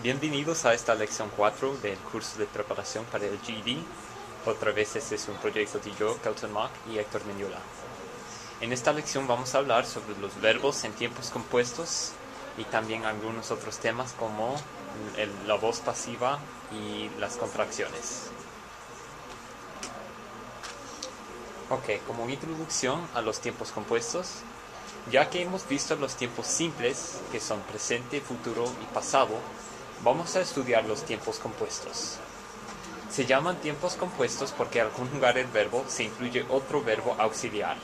Bienvenidos a esta lección 4 del curso de preparación para el GED. Otra vez este es un proyecto de yo, Kelton Mock y Héctor Mendiola. En esta lección vamos a hablar sobre los verbos en tiempos compuestos y también algunos otros temas como la voz pasiva y las contracciones. Ok, como introducción a los tiempos compuestos, ya que hemos visto los tiempos simples, que son presente, futuro y pasado, vamos a estudiar los tiempos compuestos. Se llaman tiempos compuestos porque al conjugar el verbo se incluye otro verbo auxiliar.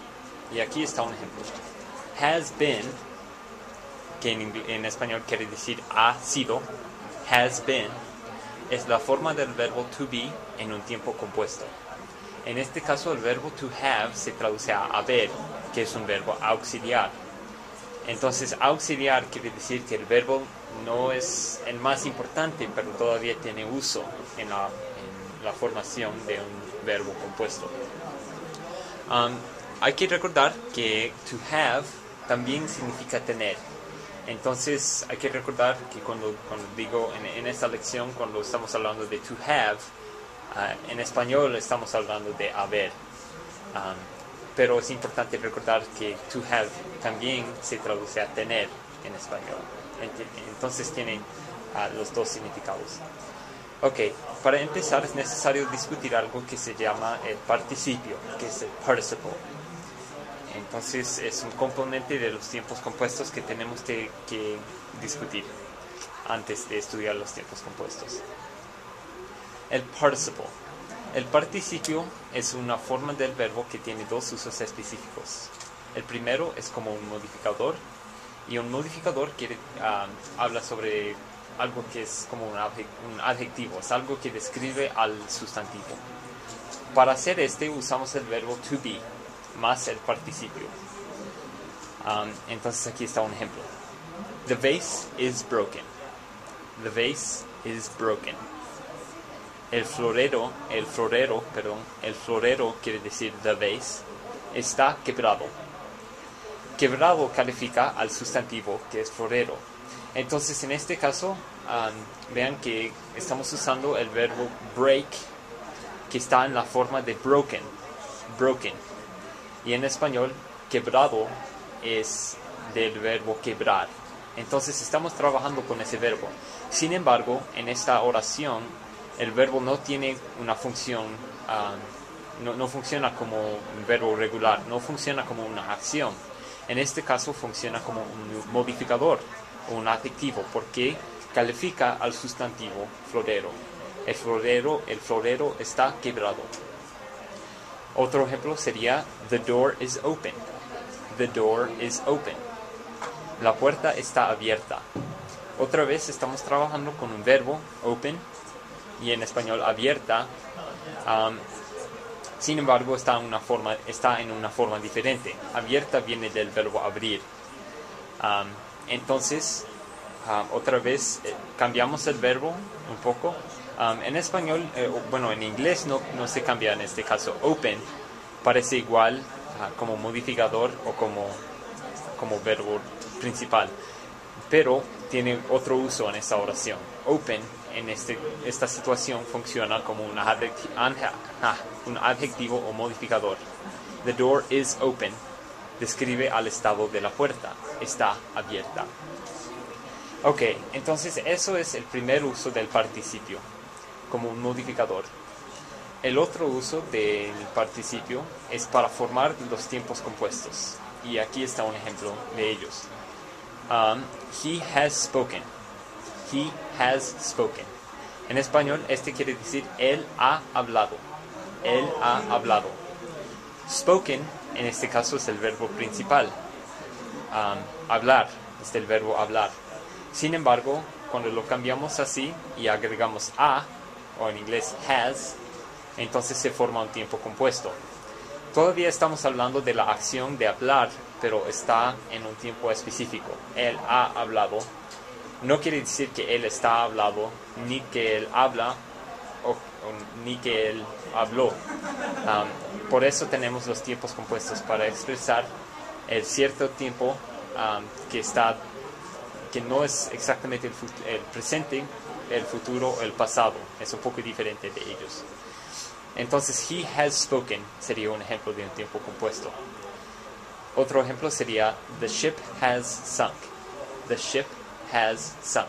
Y aquí está un ejemplo. Has been, que en español quiere decir ha sido, has been, es la forma del verbo to be en un tiempo compuesto. En este caso el verbo to have se traduce a haber, que es un verbo auxiliar. Entonces auxiliar quiere decir que el verbo no es el más importante, pero todavía tiene uso en la formación de un verbo compuesto. Hay que recordar que to have también significa tener. Entonces hay que recordar que cuando digo en esta lección, cuando estamos hablando de to have, en español estamos hablando de haber. Pero es importante recordar que to have también se traduce a tener en español. Entonces tienen los dos significados. Ok, para empezar es necesario discutir algo que se llama el participio, que es el participle. Entonces es un componente de los tiempos compuestos que tenemos que discutir antes de estudiar los tiempos compuestos. El participle. El participio es una forma del verbo que tiene dos usos específicos. El primero es como un modificador, y un modificador habla sobre algo que es como un adjetivo, es algo que describe al sustantivo. Para hacer usamos el verbo to be más el participio. Entonces aquí está un ejemplo. The vase is broken. The vase is broken. El florero quiere decir the vase, está quebrado. Quebrado califica al sustantivo que es florero. Entonces en este caso, vean que estamos usando el verbo break, que está en la forma de broken. Y en español, quebrado es del verbo quebrar. Entonces estamos trabajando con ese verbo. Sin embargo, en esta oración, el verbo no tiene una función, no funciona como un verbo regular, no funciona como una acción. En este caso funciona como un modificador o un adjetivo porque califica al sustantivo florero. El florero está quebrado. Otro ejemplo sería the door is open. The door is open. La puerta está abierta. Otra vez estamos trabajando con un verbo open y en español abierta. Sin embargo, está en una forma diferente. Abierta viene del verbo abrir. Entonces, otra vez cambiamos el verbo un poco. En español, en inglés no se cambia en este caso. Open parece igual como modificador o como verbo principal, pero tiene otro uso en esta oración. Open en esta situación funciona como un adjetivo o modificador. The door is open describe al estado de la puerta, está abierta. Ok, entonces eso es el primer uso del participio, como un modificador. El otro uso del participio es para formar los tiempos compuestos, y aquí está un ejemplo de ellos. He has spoken. He has spoken. En español, quiere decir él ha hablado. Él ha hablado. Spoken, en este caso, es el verbo principal. Hablar, es el verbo hablar. Sin embargo, cuando lo cambiamos así y agregamos a, o en inglés has, entonces se forma un tiempo compuesto. Todavía estamos hablando de la acción de hablar, pero está en un tiempo específico. Él ha hablado. No quiere decir que él está hablado, ni que él habla, ni que él habló. Por eso tenemos los tiempos compuestos, para expresar el cierto tiempo que está que no es exactamente el presente, el futuro o el pasado. Es un poco diferente de ellos. Entonces, he has spoken sería un ejemplo de un tiempo compuesto. Otro ejemplo sería, the ship has sunk. The ship has sunk.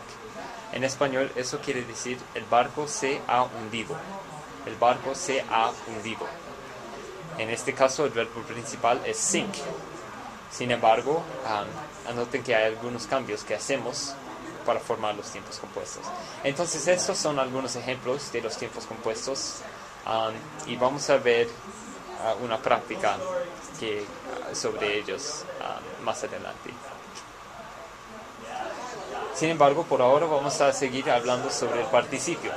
En español eso quiere decir, el barco se ha hundido. El barco se ha hundido. En este caso el verbo principal es sink. Sin embargo, anoten que hay algunos cambios que hacemos para formar los tiempos compuestos. Entonces estos son algunos ejemplos de los tiempos compuestos, y vamos a ver una práctica sobre ellos más adelante. Sin embargo, por ahora vamos a seguir hablando sobre el participio.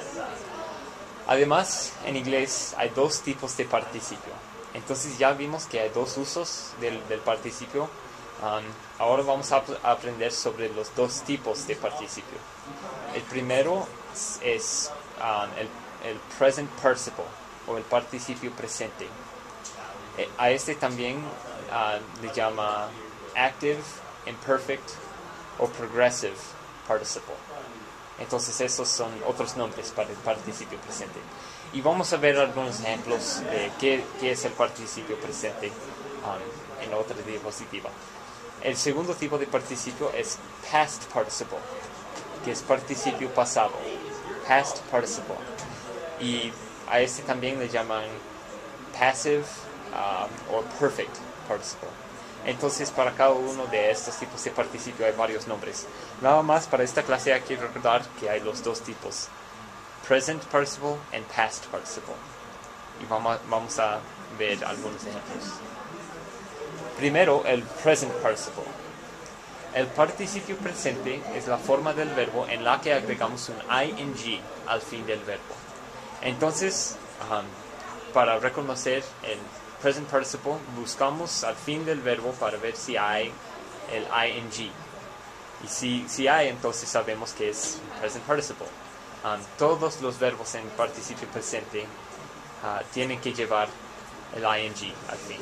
Además, en inglés hay dos tipos de participio. Entonces ya vimos que hay dos usos del participio. Ahora vamos a aprender sobre los dos tipos de participio. El primero es el present participle, o el participio presente. A este también le llama active, imperfect o progressive participle. Entonces esos son otros nombres para el participio presente. Y vamos a ver algunos ejemplos de qué es el participio presente en la otra diapositiva. El segundo tipo de participio es past participle, que es participio pasado. Past participle. Y a este también le llaman passive o perfect participle. Entonces, para cada uno de estos tipos de participio hay varios nombres. Nada más para esta clase hay que recordar que hay los dos tipos: present participle y past participle. Y vamos a ver algunos ejemplos. Primero, el present participle. El participio presente es la forma del verbo en la que agregamos un ing al fin del verbo. Entonces, para reconocer el present participle, buscamos al fin del verbo para ver si hay el ing. Y si hay, entonces sabemos que es present participle. Todos los verbos en participio presente tienen que llevar el ing al fin.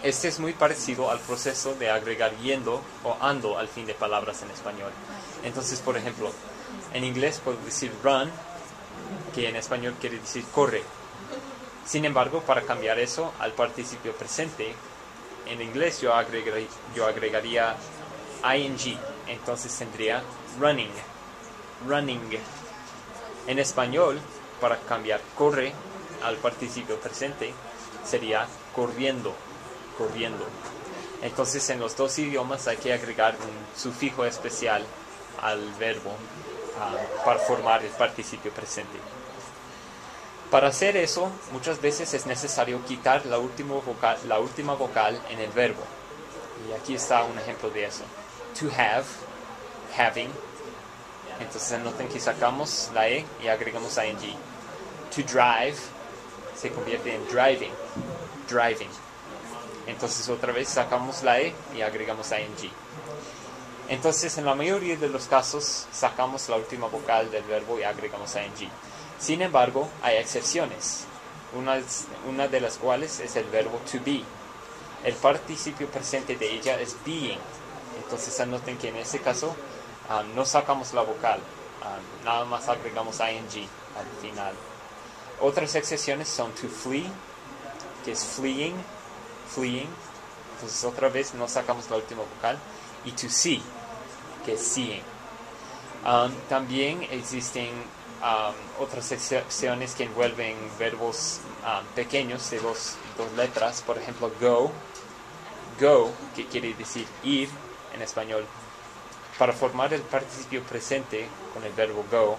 Este es muy parecido al proceso de agregar yendo o ando al fin de palabras en español. Entonces, por ejemplo, en inglés puedo decir run, que en español quiere decir corre. Sin embargo, para cambiar eso al participio presente, en inglés yo agregaría ing. Entonces tendría running. Running. En español, para cambiar corre al participio presente, sería corriendo. Corriendo. Entonces, en los dos idiomas hay que agregar un sufijo especial al verbo para formar el participio presente. Para hacer eso, muchas veces es necesario quitar la última vocal en el verbo. Y aquí está un ejemplo de eso. To have, having. Entonces noten que sacamos la E y agregamos ing. To drive se convierte en driving. Driving. Entonces otra vez sacamos la E y agregamos ing. Entonces en la mayoría de los casos sacamos la última vocal del verbo y agregamos ing. Sin embargo, hay excepciones, una de las cuales es el verbo to be. El participio presente de ella es being. Entonces anoten que en este caso no sacamos la vocal, nada más agregamos ing al final. Otras excepciones son to flee, que es fleeing. Entonces otra vez no sacamos la última vocal. Y to see, que es seeing. También existen otras excepciones que envuelven verbos pequeños de dos letras. Por ejemplo, go, que quiere decir ir en español. Para formar el participio presente con el verbo go,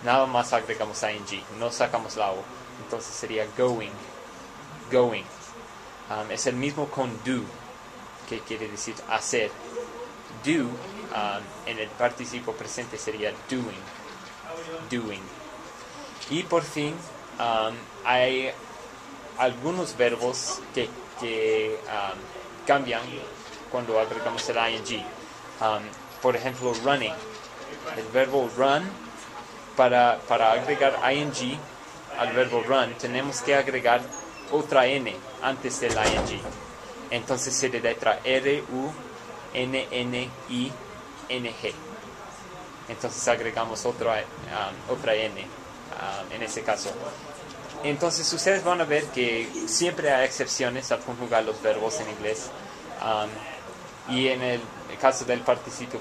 nada más agregamos ing, no sacamos la o. Entonces sería going. Es el mismo con do, que quiere decir hacer. Do en el participio presente sería doing. Y por fin hay algunos verbos que cambian cuando agregamos el ing. Por ejemplo, running. El verbo run, para agregar ing al verbo run, tenemos que agregar otra n antes del ing. Entonces se letra R-U-N-N-I NG. Entonces agregamos otra N en ese caso. Entonces ustedes van a ver que siempre hay excepciones al conjugar los verbos en inglés. Y en el caso del participio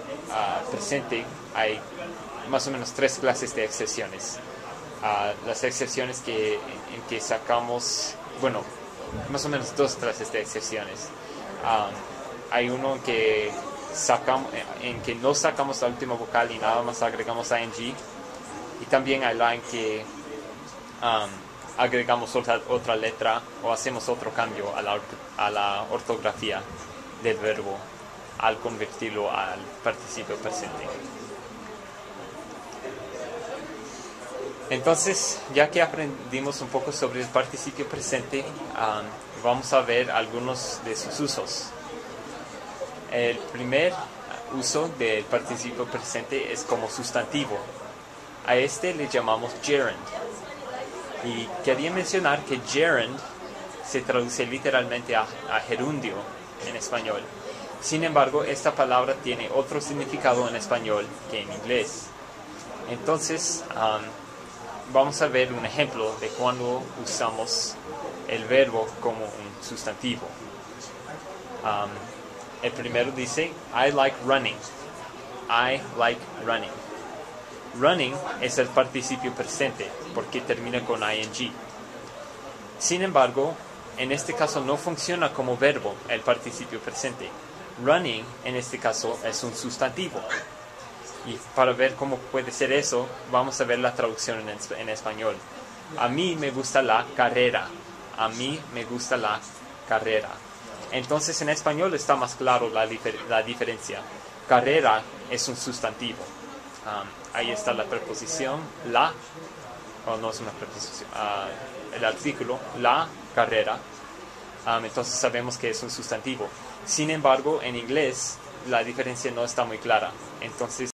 presente hay más o menos 3 clases de excepciones. Las excepciones en que sacamos, bueno, más o menos 2 clases de excepciones. Hay uno en que no sacamos la última vocal y nada más agregamos ing. Y también hay la en que agregamos otra letra o hacemos otro cambio a la ortografía del verbo al convertirlo al participio presente. Entonces, ya que aprendimos un poco sobre el participio presente, vamos a ver algunos de sus usos. El primer uso del participio presente es como sustantivo. A este le llamamos gerund. Y quería mencionar que gerund se traduce literalmente a gerundio en español. Sin embargo, esta palabra tiene otro significado en español que en inglés. Entonces, vamos a ver un ejemplo de cuando usamos el verbo como un sustantivo. El primero dice, I like running. I like running. Running es el participio presente porque termina con ing. Sin embargo, en este caso no funciona como verbo el participio presente. Running, en este caso, es un sustantivo. Y para ver cómo puede ser eso, vamos a ver la traducción en español. A mí me gusta la carrera. A mí me gusta la carrera. Entonces en español está más claro la diferencia. Carrera es un sustantivo. Ahí está la preposición, la, o no es una preposición, el artículo, la carrera. Entonces sabemos que es un sustantivo. Sin embargo, en inglés la diferencia no está muy clara. Entonces